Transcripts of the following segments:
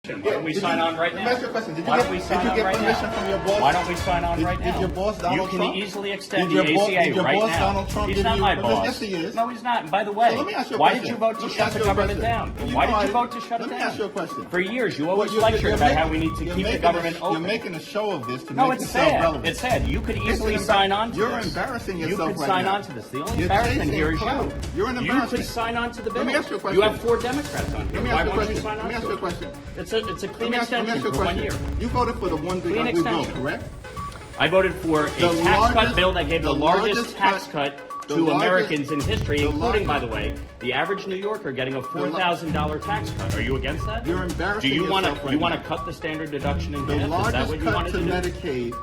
Why don't we sign on right now? Let me ask you a question. Did you Why get, don't we did sign you on get right permission now? from your boss? Why don't we sign on right now? Did your boss, Donald You Trump? can easily extend Did the your boss- ACA did your right boss, now. Donald Trump, He's give not you my permission? boss. Yes, he is. No, he's not. And by the way, So let me ask you a why question. did you vote to Let me shut ask the you a government question. down? You Why know did you I- vote to shut it let down? me ask you a question. For years, you Well, always you're lectured about making- how we need to you're keep the making government You're open. making a show of this to No, make it's yourself sad. relevant. It's sad. You could easily It's sign on to You're this. embarrassing You yourself could right sign now. on to this. The only You're embarrassment chasing here is clout. you. You're an You embarrassment. could sign on to the bill. Let me ask you a question. You have 4 Democrats on here. Let me Why ask you a won't you question. sign on Let me ask to you a it? question. It's a Let clean me ask you extension a for 1 year. question. You voted for the one big Clean ugly bill, extension. correct? I voted for a The tax cut largest- bill that gave the the largest largest tax cut- cut the to largest- Americans in history, the including, by largest- the way, the average New Yorker getting a $4,000 tax cut. Are you against that? You're embarrassing Do you want yourself to? right you want now. to cut the standard deduction in The half? Is that largest what you cut wanted to to do? Medicaid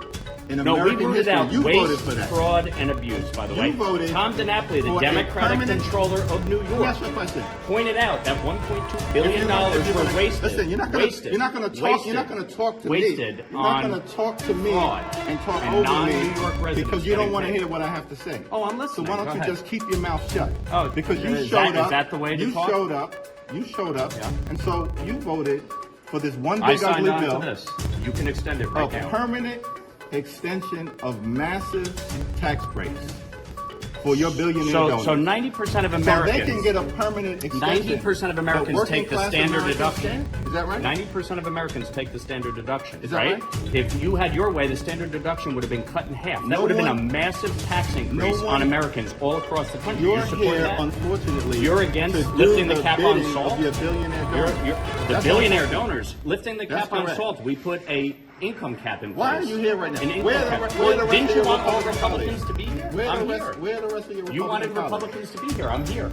in No, we American rooted history. out You voted waste, for that. fraud, and abuse, by the You way. voted Tom DiNapoli, the for a Democratic permanent- controller of New Let me York, ask you a question. pointed out that $1.2 billion If you're gonna- were wasted. Listen, you're not going wasted, to talk. wasted, You're not going to talk to wasted me. You're not on going to talk to me fraud and talk and over non-New me York residents because you don't getting want to paid. hear what I have to say. Oh, I'm So listening. why don't Go you ahead. just keep your mouth shut? Oh, because you is showed that- up. is that the way to you talk? showed up. You showed up. Yeah. And so you voted for this one I big signed ugly on bill. to this. You can extend it right A now. permanent extension of massive tax breaks for your billionaire donors. So 90% of So Americans. they can get a permanent extension. 90% of but Americans working take the class standard Americans deduction. can't? Is that right? 90% of Americans take the standard deduction. Is that right? right? If you had your way, the standard deduction would have been cut in half. That No would have been a one- massive tax increase no one- on Americans all across the country. You're You support here, that? unfortunately. You're against to do lifting the cap on bidding salt? Of your billionaire donors. The That's billionaire right. donors lifting the That's cap on correct. salt. We put a income cap in place. Why are you here right now? An income Where the cap. re- where the rest Didn't of you your want all Republican Republicans colleagues? to be here? Where I'm the here. rest of your You wanted Republican colleagues? Republicans to be here. I'm here.